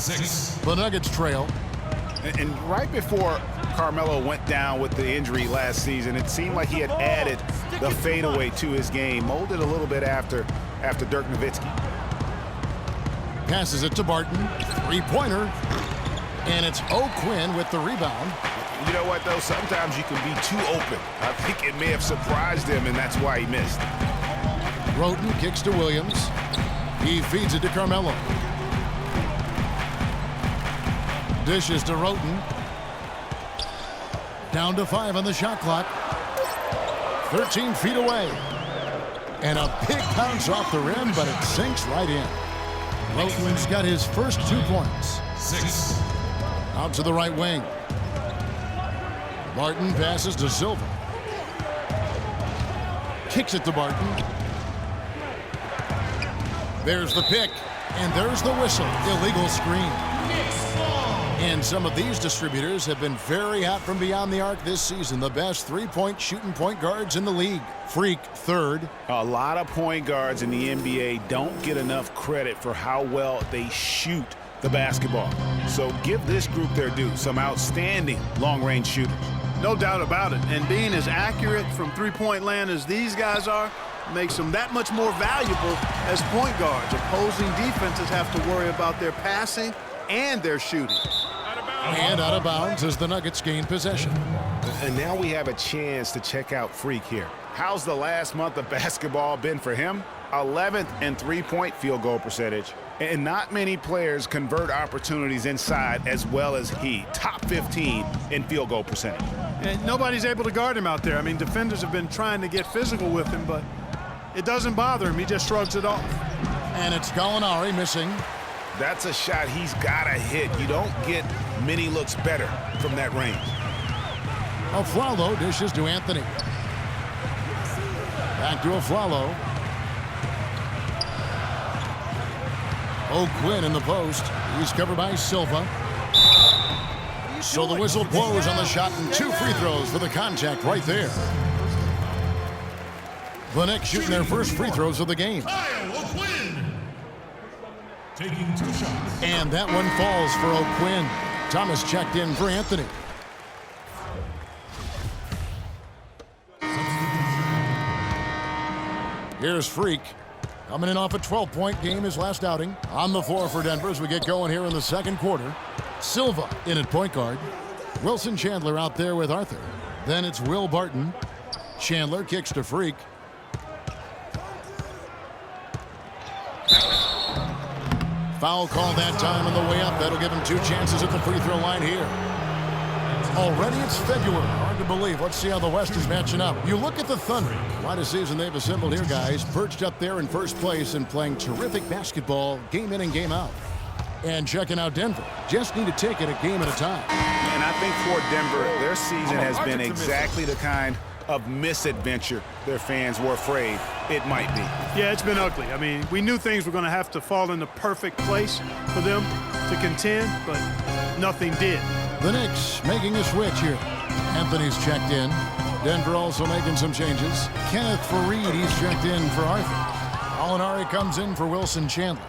6. The Nuggets trail. And right before Carmelo went down with the injury last season, it seemed like he had added the fadeaway to his game, molded a little bit after Dirk Nowitzki. Passes it to Barton. Three-pointer. And it's O'Quinn with the rebound. You know what, though? Sometimes you can be too open. I think it may have surprised him, and that's why he missed. Roten kicks to Williams. He feeds it to Carmelo. Dishes to Roten. Down to 5 on the shot clock. 13 feet away. And a big bounce off the rim, but it sinks right in. Roten's got his first 2 points. 6. Out to the right wing. Barton passes to Silva. Kicks it to Barton. There's the pick. And there's the whistle. Illegal screen. And some of these distributors have been very hot from beyond the arc this season. The best three-point shooting point guards in the league. Freak, third. A lot of point guards in the NBA don't get enough credit for how well they shoot the basketball. So give this group their due. Some outstanding long-range shooters. No doubt about it. And being as accurate from three-point land as these guys are makes them that much more valuable as point guards. Opposing defenses have to worry about their passing and their shooting. And out of bounds as the Nuggets gain possession. And now we have a chance to check out Freak here. How's the last month of basketball been for him? 11th in three-point field goal percentage. And not many players convert opportunities inside as well as he. Top 15 in field goal percentage. And nobody's able to guard him out there. I mean, defenders have been trying to get physical with him, but it doesn't bother him. He just shrugs it off. And it's Gallinari missing. That's a shot he's got to hit. You don't get many looks better from that range. Aflalo dishes to Anthony. Back to Aflalo. O'Quinn in the post. He's covered by Silva. So the whistle blows on the shot and 2 free throws for the contact right there. The Knicks shooting their first free throws of the game. Taking 2 shots. And that one falls for O'Quinn. Thomas checked in for Anthony. Here's Freak. Coming in off a 12-point game his last outing. On the floor for Denver as we get going here in the second quarter. Silva in at point guard. Wilson Chandler out there with Arthur. Then it's Will Barton. Chandler kicks to Freak. Foul call that time on the way up. That'll give him 2 chances at the free throw line here. Already it's February. Hard to believe. Let's see how the West is matching up. You look at the Thunder. Quite a season they've assembled here, guys. Perched up there in first place and playing terrific basketball game in and game out. And checking out Denver. Just need to take it a game at a time. And I think for Denver, their season has been exactly the kind of misadventure their fans were afraid it might be. Yeah, it's been ugly. I mean, we knew things were going to have to fall into perfect place for them to contend, but nothing did. The Knicks making a switch here. Anthony's checked in. Denver also making some changes. Kenneth Faried, he's checked in for Arthur. Gallinari comes in for Wilson Chandler.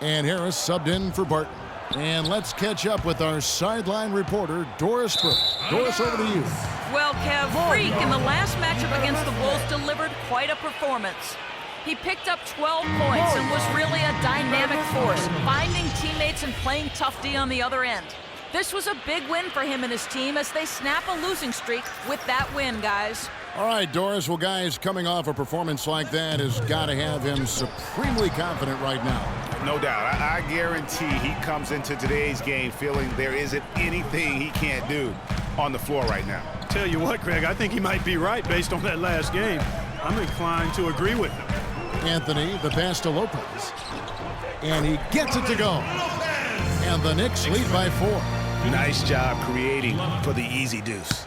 And Harris subbed in for Barton. And let's catch up with our sideline reporter, Doris Burke. Doris, over to you. Well, Kev, Freak in the last matchup against the Wolves delivered quite a performance. He picked up 12 points and was really a dynamic force, finding teammates and playing tough D on the other end. This was a big win for him and his team as they snap a losing streak with that win, guys. All right, Doris. Well, guys, coming off a performance like that has got to have him supremely confident right now. No doubt. I guarantee he comes into today's game feeling there isn't anything he can't do on the floor right now. Tell you what, Greg, I think he might be right based on that last game. I'm inclined to agree with him. Anthony, the pass to Lopez. And he gets it to go. And the Knicks lead by 4. Nice job creating for the easy deuce.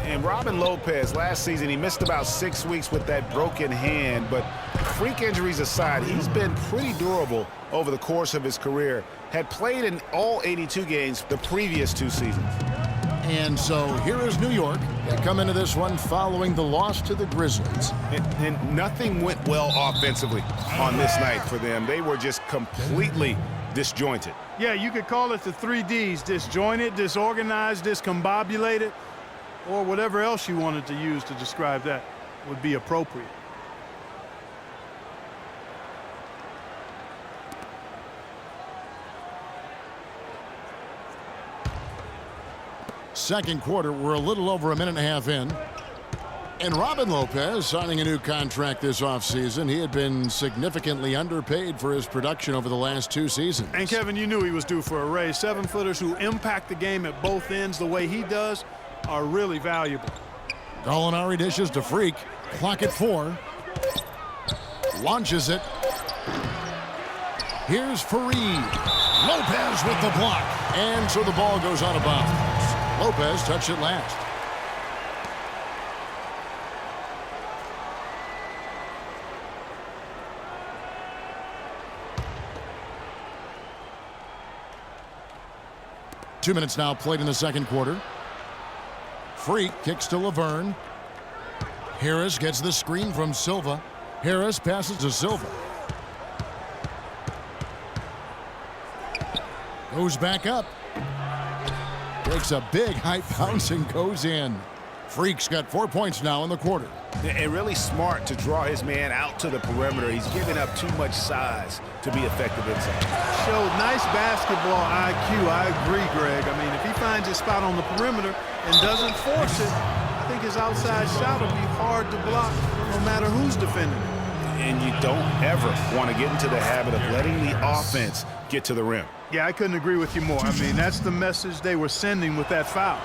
And Robin Lopez, last season, he missed about 6 weeks with that broken hand, but freak injuries aside, he's been pretty durable over the course of his career. Had played in all 82 games the previous 2 seasons. And so here is New York. They come into this one following the loss to the Grizzlies. And nothing went well offensively on this night for them. They were just completely disjointed. Yeah, you could call it the 3 Ds: disjointed, disorganized, discombobulated, or whatever else you wanted to use to describe that would be appropriate. Second quarter, we're a little over a minute and a half in. And Robin Lopez signing a new contract this offseason. He had been significantly underpaid for his production over the last 2 seasons. And Kevin, you knew he was due for a raise. 7-footers who impact the game at both ends the way he does are really valuable. Gallinari dishes to Freak. Clock at 4. Launches it. Here's Fareed. Lopez with the block. And so the ball goes out of bounds. Lopez touched it last. Two minutes now played in the second quarter. Freak kicks to Laverne. Harris gets the screen from Silva. Harris passes to Silva. Goes back up. Takes a big high bounce and goes in. Freak's got 4 points now in the quarter. And really smart to draw his man out to the perimeter. He's giving up too much size to be effective inside. Showed nice basketball IQ. I agree, Greg. I mean, if he finds his spot on the perimeter and doesn't force it, I think his outside shot will be hard to block no matter who's defending it. And you don't ever want to get into the habit of letting the offense get to the rim. Yeah, I couldn't agree with you more. I mean, that's the message they were sending with that foul.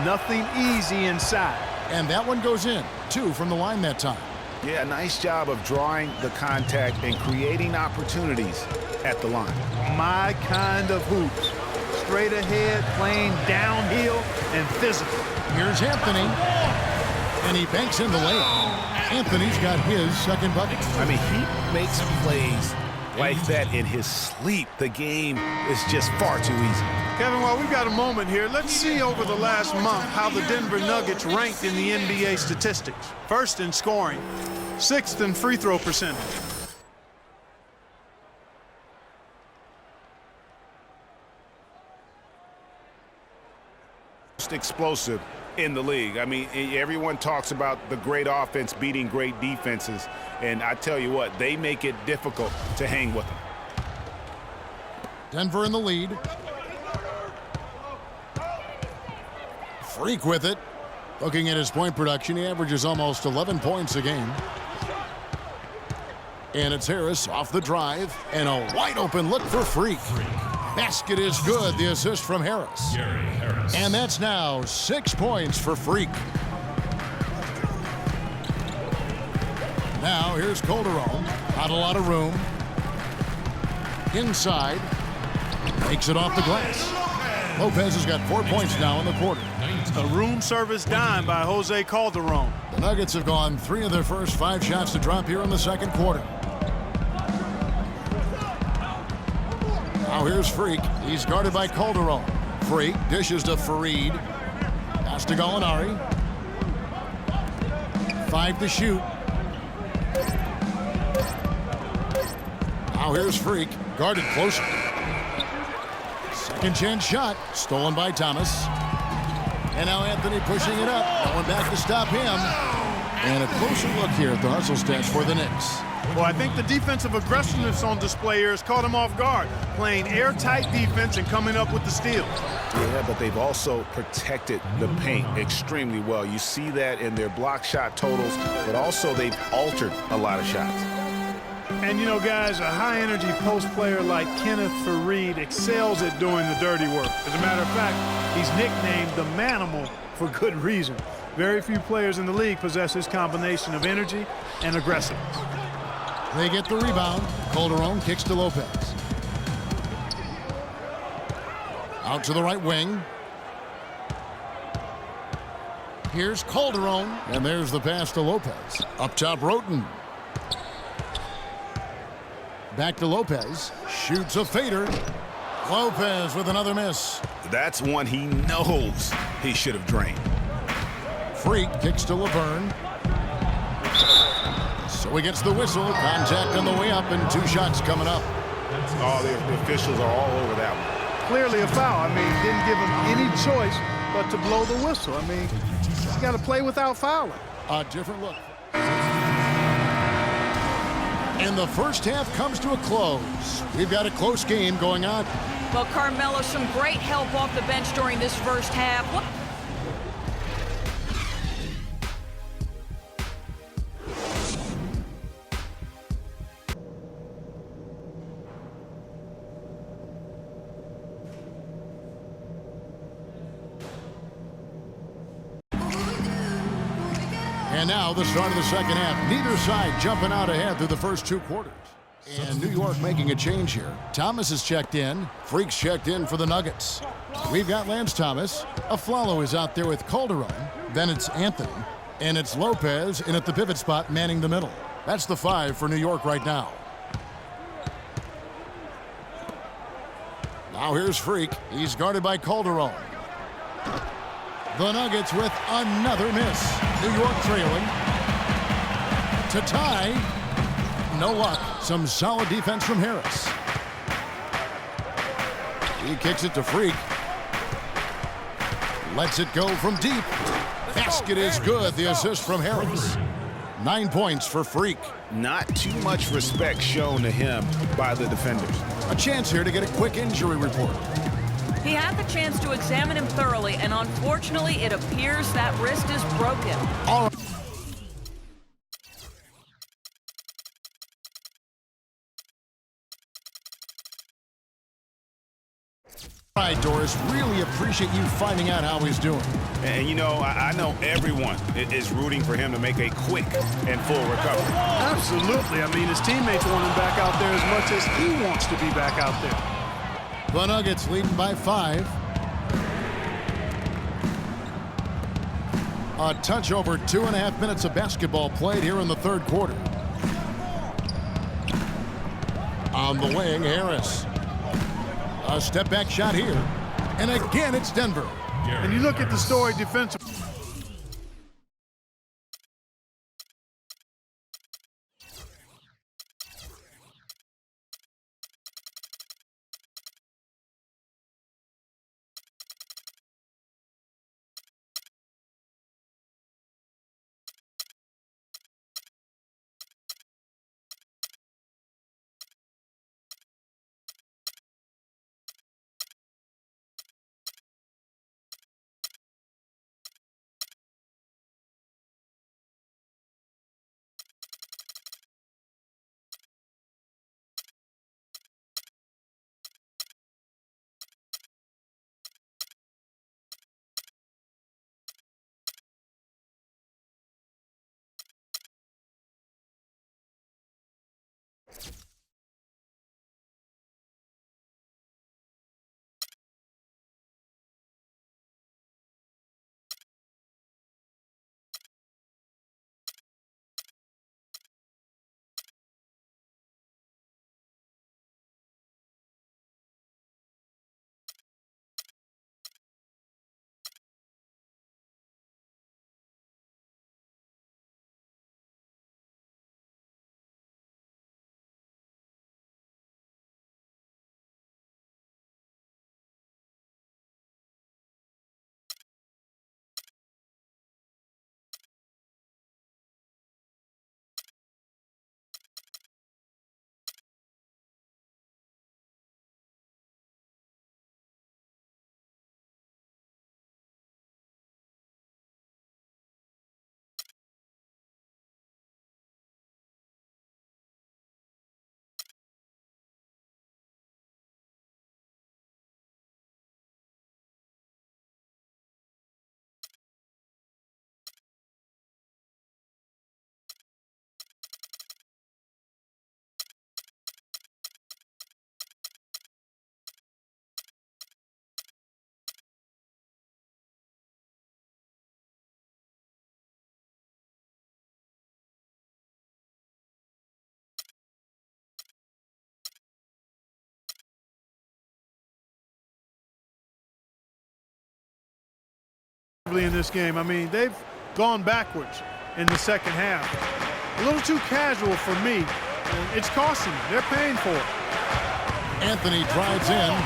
Nothing easy inside. And that one goes in. 2 from the line that time. Yeah, nice job of drawing the contact and creating opportunities at the line. My kind of hoops. Straight ahead, playing downhill, and physical. Here's Anthony. And he banks in the layup. Anthony's got his second bucket. I mean, he makes plays like that in his sleep. The game is just far too easy. Kevin, while we've got a moment here, let's see over the last month how the Denver Nuggets ranked in the NBA statistics. First in scoring, 6th in free throw percentage. Most explosive in the league. I mean, everyone talks about the great offense beating great defenses, and I tell you what, they make it difficult to hang with them. Denver in the lead. Freak with it. Looking at his point production, he averages almost 11 points a game. And it's Harris off the drive, and a wide open look for Freak. Basket is good. The assist from Harris. And that's now 6 points for Freak. Now here's Calderon. Not a lot of room. Inside. Makes it off the glass. Lopez has got 4 points now in the quarter. A room service dime by Jose Calderon. The Nuggets have gone 3 of their first 5 shots to drop here in the second quarter. Now here's Freak. He's guarded by Calderon. Freak dishes to Fareed. Pass to Gallinari. 5 to shoot. Now here's Freak. Guarded closer. Second chance shot. Stolen by Thomas. And now Anthony pushing it up. No one back to stop him. And a closer look here at the hustle stats for the Knicks. Well, I think the defensive aggressiveness on display here has caught him off guard. Playing airtight defense and coming up with the steals. Yeah, but they've also protected the paint extremely well. You see that in their block shot totals, but also they've altered a lot of shots. And, you know, guys, a high-energy post player like Kenneth Fareed excels at doing the dirty work. As a matter of fact, he's nicknamed the Manimal for good reason. Very few players in the league possess this combination of energy and aggressiveness. They get the rebound. Calderon kicks to Lopez. Out to the right wing. Here's Calderon. And there's the pass to Lopez. Up top, Roten. Back to Lopez. Shoots a fader. Lopez with another miss. That's one he knows he should have drained. Freak kicks to Laverne. So he gets the whistle. Contact on the way up and 2 shots coming up. Oh, the officials are all over that one. Clearly a foul. I mean, didn't give him any choice but to blow the whistle. I mean, you got to play without fouling. A different look. And the first half comes to a close. We've got a close game going on. Well, Carmelo, some great help off the bench during this first half. And now the start of the second half. Neither side jumping out ahead through the first 2 quarters. And New York making a change here. Thomas is checked in. Freak's checked in for the Nuggets. We've got Lance Thomas. Aflalo is out there with Calderon. Then it's Anthony. And it's Lopez in at the pivot spot manning the middle. That's the 5 for New York right now. Now here's Freak. He's guarded by Calderon. The Nuggets with another miss. New York trailing. To tie. No luck. Some solid defense from Harris. He kicks it to Freak. Lets it go from deep. Basket is good. The assist from Harris. 9 points for Freak. Not too much respect shown to him by the defenders. A chance here to get a quick injury report. He had the chance to examine him thoroughly, and unfortunately, it appears that wrist is broken. All right, Doris, really appreciate you finding out how he's doing. And you know, I know everyone is rooting for him to make a quick and full recovery. Absolutely. I mean, his teammates want him back out there as much as he wants to be back out there. The Nuggets leading by 5. A touch over 2.5 minutes of basketball played here in the third quarter. On the wing, Harris. A step back shot here. And again, it's Denver. And you look at the story defensively. In this game, I mean, they've gone backwards in the second half. A little too casual for me, and it's costing them. They're paying for it. Anthony drives in.